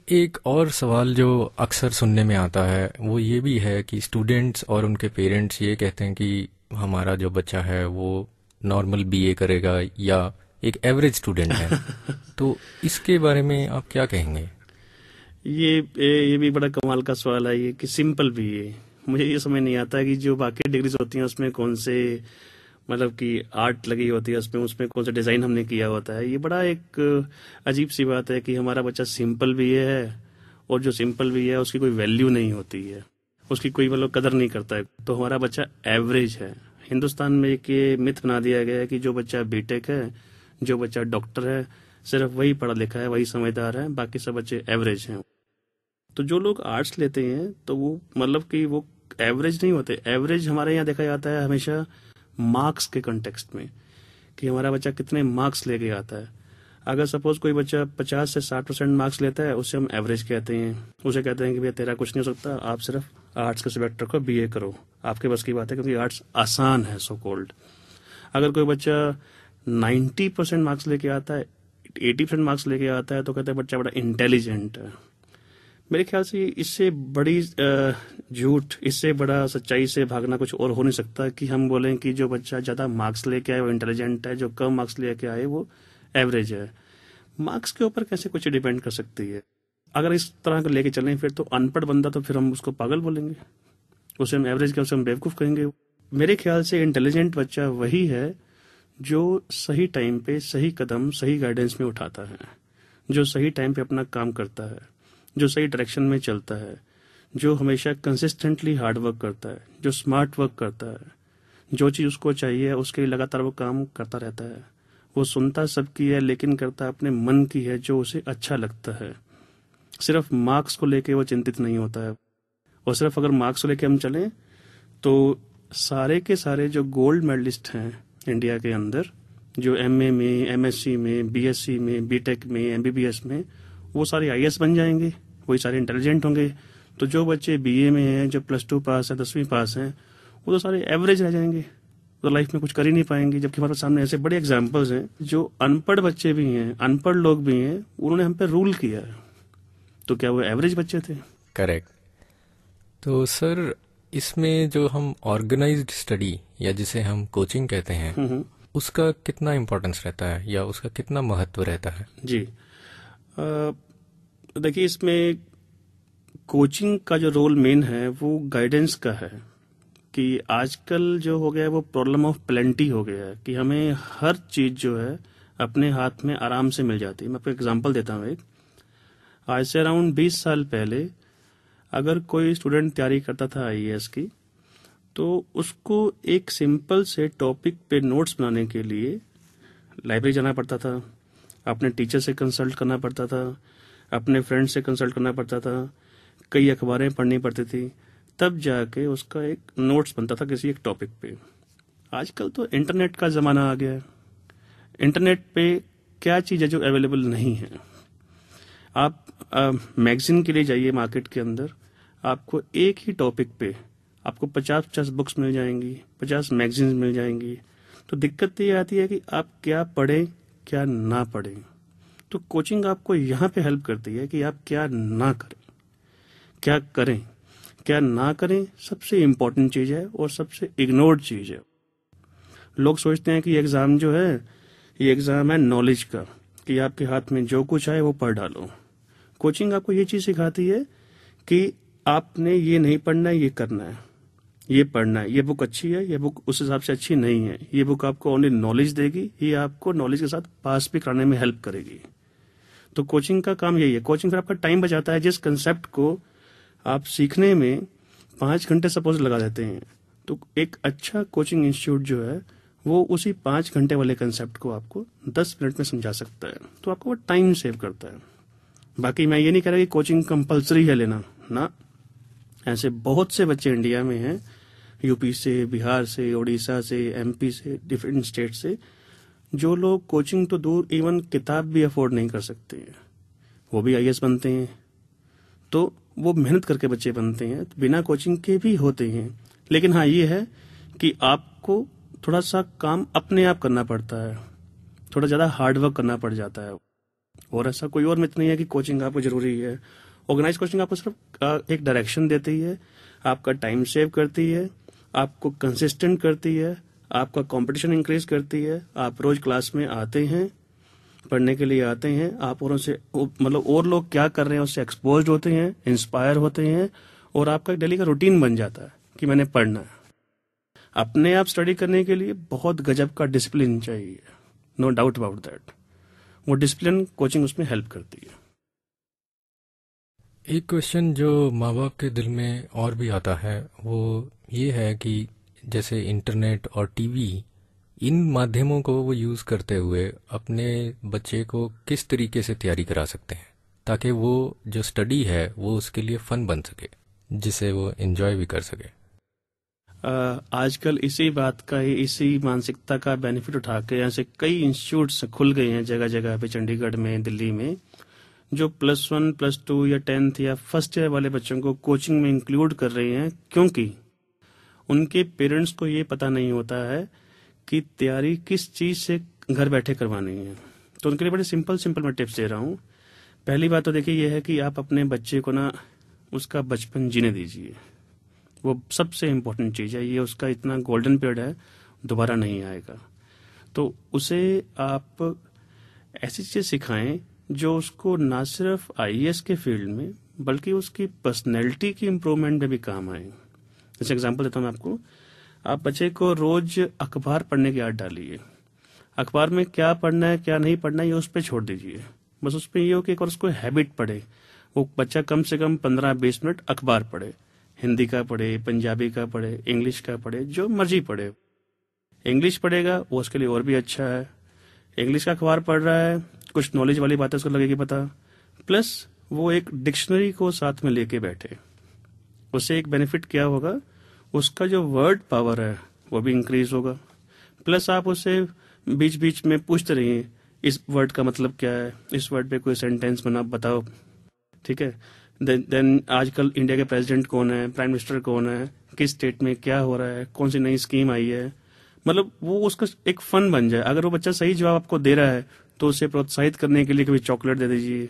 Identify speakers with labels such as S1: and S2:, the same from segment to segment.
S1: एक और सवाल जो अक्सर सुनने में आता है वो ये भी है कि स्टूडेंट्स और उनके पेरेंट्स ये कहते हैं कि हमारा जो बच्चा है वो नॉर्मल बीए करेगा या एक एवरेज स्टूडेंट है। तो इसके बारे में आप क्या कहेंगे?
S2: ये भी बड़ा कमाल का सवाल है ये कि सिंपल भी है। मुझे ये समझ नहीं आता है कि जो बाकी डिग्रीज होती हैं उसमें कौन से, मतलब कि आर्ट लगी होती है उसमें उसमें कौन सा डिजाइन हमने किया होता है। ये बड़ा एक अजीब सी बात है कि हमारा बच्चा सिंपल भी है और जो सिंपल भी है उसकी कोई वैल्यू नहीं होती है, उसकी कोई मतलब कदर नहीं करता है। तो हमारा बच्चा एवरेज है। हिंदुस्तान में एक ये मिथ बना दिया गया है कि जो बच्चा बीटेक है, जो बच्चा डॉक्टर है, सिर्फ वही पढ़ा लिखा है, वही समझदार है, बाकी सब बच्चे एवरेज हैं। तो जो लोग आर्ट्स लेते हैं तो वो मतलब कि वो एवरेज नहीं होते। एवरेज हमारे यहाँ देखा जाता है हमेशा मार्क्स के कंटेक्स्ट में, कि हमारा बच्चा कितने मार्क्स लेके आता है। अगर सपोज कोई बच्चा 50 से 60% मार्क्स लेता है, उसे हम एवरेज कहते हैं। उसे कहते हैं कि भैया तेरा कुछ नहीं हो सकता, आप सिर्फ आर्ट्स का सब्जेक्ट रखो, बीए करो, आपके बस की बात है, क्योंकि आर्ट्स आसान है सो कॉल्ड। अगर कोई बच्चा 90% मार्क्स लेके आता है, 80% मार्क्स लेके आता है, तो कहते हैं बच्चा बड़ा इंटेलिजेंट है। मेरे ख्याल से इससे बड़ी झूठ, इससे बड़ा सच्चाई से भागना कुछ और हो नहीं सकता कि हम बोलें कि जो बच्चा ज्यादा मार्क्स लेके आए वो इंटेलिजेंट है, जो कम मार्क्स लेके आए वो एवरेज है। मार्क्स के ऊपर कैसे कुछ डिपेंड कर सकती है? अगर इस तरह का लेके चलें फिर तो अनपढ़ बंदा, तो फिर हम उसको पागल बोलेंगे, उसे हम एवरेज के उसे हम बेवकूफ कहेंगे। मेरे ख्याल से इंटेलिजेंट बच्चा वही है जो सही टाइम पे सही कदम सही गाइडेंस में उठाता है, जो सही टाइम पे अपना काम करता है, जो सही डायरेक्शन में चलता है, जो हमेशा कंसिस्टेंटली हार्ड वर्क करता है, जो स्मार्ट वर्क करता है, जो चीज उसको चाहिए उसके लिए लगातार वो काम करता रहता है। वो सुनता सबकी है लेकिन करता अपने मन की है, जो उसे अच्छा लगता है। सिर्फ मार्क्स को लेके वो चिंतित नहीं होता है। और सिर्फ अगर मार्क्स को लेके हम चलें तो सारे के सारे जो गोल्ड मेडलिस्ट हैं इंडिया के अंदर, जो एमए में, एमएससी में, बीएससी में, बीटेक में, एमबीबीएस में, वो सारे आईएएस बन जाएंगे, वही सारे इंटेलिजेंट होंगे। तो जो बच्चे बीए में हैं, जो +2 पास है, 10वीं पास हैं, वो तो सारे एवरेज रह जाएंगे, तो लाइफ में कुछ कर ही नहीं पाएंगे। जबकि हमारे सामने ऐसे बड़े एग्जाम्पल्स हैं जो अनपढ़ बच्चे भी हैं, अनपढ़ लोग भी हैं, उन्होंने हम पे रूल किया है। तो क्या वो एवरेज बच्चे थे?
S1: करेक्ट। तो सर, इसमें जो हम ऑर्गेनाइज्ड स्टडी या जिसे हम कोचिंग कहते हैं, उसका कितना इम्पोर्टेंस रहता है या उसका कितना महत्व रहता है?
S2: जी, देखिए इसमें कोचिंग का जो रोल मेन है वो गाइडेंस का है। कि आजकल जो हो गया है वो प्रॉब्लम ऑफ प्लेंटी हो गया है, कि हमें हर चीज जो है अपने हाथ में आराम से मिल जाती है। मैं आपको एग्जांपल देता हूँ एक। आज से अराउंड 20 साल पहले अगर कोई स्टूडेंट तैयारी करता था आईएएस की, तो उसको एक सिंपल से टॉपिक पे नोट्स बनाने के लिए लाइब्रेरी जाना पड़ता था, अपने टीचर से कंसल्ट करना पड़ता था, अपने फ्रेंड से कंसल्ट करना पड़ता था, कई अखबारें पढ़नी पड़ती थी, तब जाके उसका एक नोट्स बनता था किसी एक टॉपिक पे। आजकल तो इंटरनेट का जमाना आ गया है। इंटरनेट पे क्या चीज है जो अवेलेबल नहीं है? आप मैगजीन के लिए जाइए मार्केट के अंदर, आपको एक ही टॉपिक पे आपको 50-50 बुक्स मिल जाएंगी, 50 मैगजीन्स मिल जाएंगी। तो दिक्कत ये आती है कि आप क्या पढ़ें क्या ना पढ़ें। तो कोचिंग आपको यहाँ पे हेल्प करती है कि आप क्या ना करें, क्या करें, क्या ना करें, सबसे इम्पोर्टेंट चीज है और सबसे इग्नोर्ड चीज है। लोग सोचते हैं कि एग्जाम जो है ये एग्जाम है नॉलेज का, कि आपके हाथ में जो कुछ आए वो पढ़ डालो। कोचिंग आपको ये चीज सिखाती है कि आपने ये नहीं पढ़ना है, ये करना है, ये पढ़ना है, ये बुक अच्छी है, ये बुक उस हिसाब से अच्छी नहीं है, ये बुक आपको ओनली नॉलेज देगी, ये आपको नॉलेज के साथ पास भी कराने में हेल्प करेगी। तो कोचिंग का काम यही है। कोचिंग फिर आपका टाइम बचाता है। जिस कंसेप्ट को आप सीखने में 5 घंटे सपोज लगा देते हैं, तो एक अच्छा कोचिंग इंस्टीट्यूट जो है वो उसी 5 घंटे वाले कंसेप्ट को आपको 10 मिनट में समझा सकता है। तो आपको वो टाइम सेव करता है। बाकी मैं ये नहीं कह रहा कि कोचिंग कंपलसरी है लेना ना। ऐसे बहुत से बच्चे इंडिया में हैं, यूपी से, बिहार से, उड़ीसा से, एमपी से, डिफरेंट स्टेट से, जो लोग कोचिंग तो दूर इवन किताब भी अफोर्ड नहीं कर सकते हैं, वो भी आईएएस बनते हैं। तो वो मेहनत करके बच्चे बनते हैं, तो बिना कोचिंग के भी होते हैं। लेकिन हाँ ये है कि आपको थोड़ा सा काम अपने आप करना पड़ता है, थोड़ा ज्यादा हार्ड वर्क करना पड़ जाता है। और ऐसा कोई और मिथ नहीं है कि कोचिंग आपको जरूरी है। ऑर्गेनाइज कोचिंग आपको सिर्फ एक डायरेक्शन देती है, आपका टाइम सेव करती है, आपको कंसिस्टेंट करती है, आपका कंपटीशन इंक्रीज करती है। आप रोज क्लास में आते हैं, पढ़ने के लिए आते हैं, आप औरों से मतलब और लोग क्या कर रहे हैं उससे एक्सपोज होते हैं, इंस्पायर होते हैं, और आपका डेली का रूटीन बन जाता है कि मैंने पढ़ना है। अपने आप स्टडी करने के लिए बहुत गजब का डिसिप्लिन चाहिए, नो डाउट अबाउट दैट। वो डिसिप्लिन कोचिंग उसमें हेल्प करती है।
S1: एक क्वेश्चन जो माँ बाप के दिल में और भी आता है वो ये है कि जैसे इंटरनेट और टीवी, इन माध्यमों को वो यूज़ करते हुए अपने बच्चे को किस तरीके से तैयारी करा सकते हैं ताकि वो जो स्टडी है वो उसके लिए फ़न बन सके, जिसे वो एंजॉय भी कर सके।
S2: आजकल इसी बात का ही, इसी मानसिकता का बेनिफिट उठा के ऐसे कई इंस्टीट्यूट्स खुल गए हैं जगह जगह पे, चंडीगढ़ में, दिल्ली में, जो +1 +2 या 10th या फर्स्ट ईयर वाले बच्चों को कोचिंग में इंक्लूड कर रहे हैं, क्योंकि उनके पेरेंट्स को ये पता नहीं होता है कि तैयारी किस चीज से घर बैठे करवानी है। तो उनके लिए बड़े सिंपल सिंपल मैं टिप्स दे रहा हूँ। पहली बात तो देखिए ये है कि आप अपने बच्चे को ना उसका बचपन जीने दीजिए। वो सबसे इम्पोर्टेंट चीज़ है, ये उसका इतना गोल्डन पीरियड है, दोबारा नहीं आएगा। तो उसे आप ऐसी चीज़ें सिखाएं जो उसको ना सिर्फ आईएएस के फील्ड में बल्कि उसकी पर्सनैलिटी की इम्प्रूवमेंट में भी काम आए। जैसे एग्जांपल देता हूँ मैं आपको। आप बच्चे को रोज अखबार पढ़ने की आदत डालिए। अखबार में क्या पढ़ना है क्या नहीं पढ़ना है ये उस पर छोड़ दीजिए। बस उस पर ये हो कि एक और उसको हैबिट पड़े। वो बच्चा कम से कम 15-20 मिनट अखबार पढ़े। हिंदी का पढ़े, पंजाबी का पढ़े, इंग्लिश का पढ़े, जो मर्जी पढ़े। इंग्लिश पढ़ेगा वो उसके लिए और भी अच्छा है। इंग्लिश का अखबार पढ़ रहा है, कुछ नॉलेज वाली बातें उसको लगेगी पता, प्लस वो एक डिक्शनरी को साथ में लेके बैठे। उससे एक बेनिफिट क्या होगा, उसका जो वर्ड पावर है वो भी इंक्रीज होगा। प्लस आप उसे बीच बीच में पूछते रहिए इस वर्ड का मतलब क्या है, इस वर्ड पे कोई सेंटेंस बना बताओ, ठीक है। देन आजकल इंडिया के प्रेसिडेंट कौन है, प्राइम मिनिस्टर कौन है, किस स्टेट में क्या हो रहा है, कौन सी नई स्कीम आई है, मतलब वो उसका एक फन बन जाए। अगर वो बच्चा सही जवाब आपको दे रहा है तो उसे प्रोत्साहित करने के लिए कभी चॉकलेट दे दीजिए,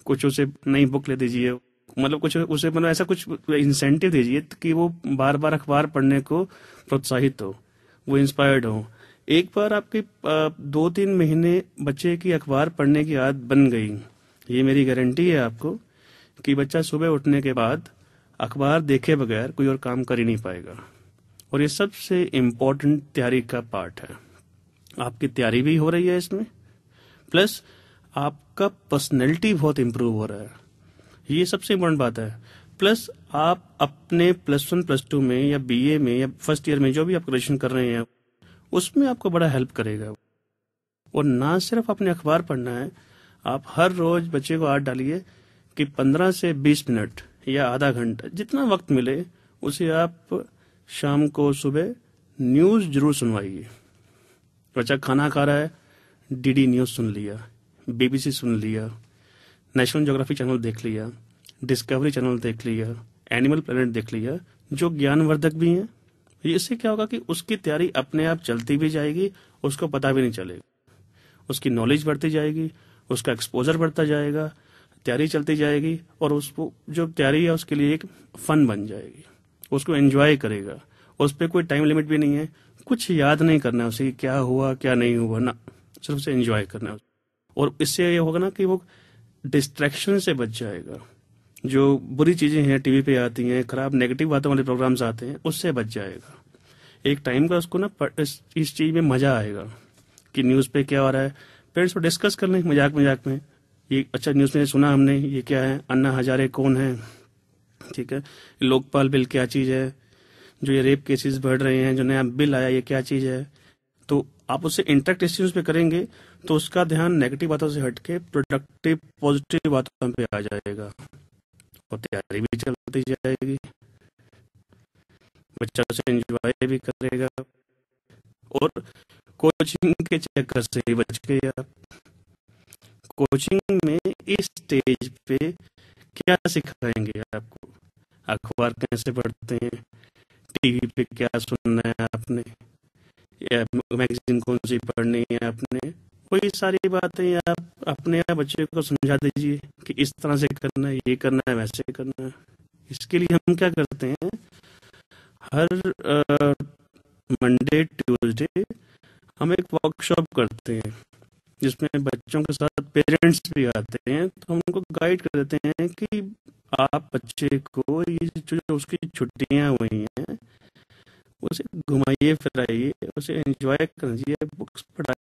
S2: कुछ उसे नई बुक ले दीजिए, मतलब कुछ उसे मतलब ऐसा कुछ इंसेंटिव दीजिए कि वो बार बार अखबार पढ़ने को प्रोत्साहित हो, वो इंस्पायर्ड हो। एक बार आपके 2-3 महीने बच्चे की अखबार पढ़ने की आदत बन गई, ये मेरी गारंटी है आपको कि बच्चा सुबह उठने के बाद अखबार देखे बगैर कोई और काम कर ही नहीं पाएगा। और ये सबसे इम्पोर्टेंट तैयारी का पार्ट है। आपकी तैयारी भी हो रही है इसमें, प्लस आपका पर्सनैलिटी बहुत इंप्रूव हो रहा है, ये सबसे इम्पोर्टेंट बात है। प्लस आप अपने +1 +2 में या बीए में या फर्स्ट ईयर में जो भी आप ग्रेजुएशन कर रहे हैं उसमें आपको बड़ा हेल्प करेगा। और ना सिर्फ अपने अखबार पढ़ना है, आप हर रोज बच्चे को आदत डालिए कि 15 से 20 मिनट या आधा घंटा जितना वक्त मिले उसे आप शाम को सुबह न्यूज़ जरूर सुनवाइए। बच्चा खाना खा रहा है, डीडी न्यूज़ सुन लिया, बीबीसी सुन लिया, नेशनल ज्योग्राफी चैनल देख लिया, डिस्कवरी चैनल देख लिया, एनिमल प्लेनेट देख लिया, जो ज्ञानवर्धक भी हैं। इससे क्या होगा कि उसकी तैयारी अपने आप चलती भी जाएगी, उसको पता भी नहीं चलेगा, उसकी नॉलेज बढ़ती जाएगी, उसका एक्सपोजर बढ़ता जाएगा, तैयारी चलती जाएगी, और उसको जो तैयारी है उसके लिए एक फन बन जाएगी, उसको एंजॉय करेगा। उस पर कोई टाइम लिमिट भी नहीं है, कुछ याद नहीं करना है उसे क्या हुआ क्या नहीं हुआ ना, सिर्फ उसे एंजॉय करना है। और इससे ये होगा ना कि वो डिस्ट्रैक्शन से बच जाएगा। जो बुरी चीजें हैं टीवी पे आती हैं, खराब नेगेटिव बातों वाले प्रोग्राम्स आते हैं, उससे बच जाएगा। एक टाइम का उसको ना इस चीज में मजा आएगा कि न्यूज पे क्या हो रहा है, पेरेंट्स को डिस्कस कर लें मजाक मजाक में, ये अच्छा न्यूज में सुना हमने, ये क्या है, अन्ना हजारे कौन है, ठीक है, लोकपाल बिल क्या चीज है, जो ये रेप केसेस बढ़ रहे हैं, जो नया बिल आया ये क्या चीज है। तो आप उससे इंटरेक्ट इस चीज पे करेंगे तो उसका ध्यान नेगेटिव बातों से हटके प्रोडक्टिव पॉजिटिव बातों पे आ जाएगा और तैयारी भी चलती जाएगी, बच्चा उसे एंजॉय भी करेगा। और कोचिंग के चक्कर से ही बच गए आप। कोचिंग में इस स्टेज पे क्या सिखाएंगे आपको, अखबार कैसे पढ़ते हैं, टीवी पे क्या सुनना है आपने, या मैगजीन कौन सी पढ़नी है आपने, वही सारी बातें आप अपने आप बच्चे को समझा दीजिए कि इस तरह से करना है, ये करना है, वैसे करना है। इसके लिए हम क्या करते हैं, हर मंडे ट्यूसडे हम एक वर्कशॉप करते हैं जिसमें बच्चों के साथ पेरेंट्स भी आते हैं, तो हम उनको गाइड कर देते हैं कि आप बच्चे को ये जो उसकी छुट्टियां हुई हैं उसे घुमाइए फिराइए, उसे एंजॉय कीजिए, बुक्स पढ़ाइए,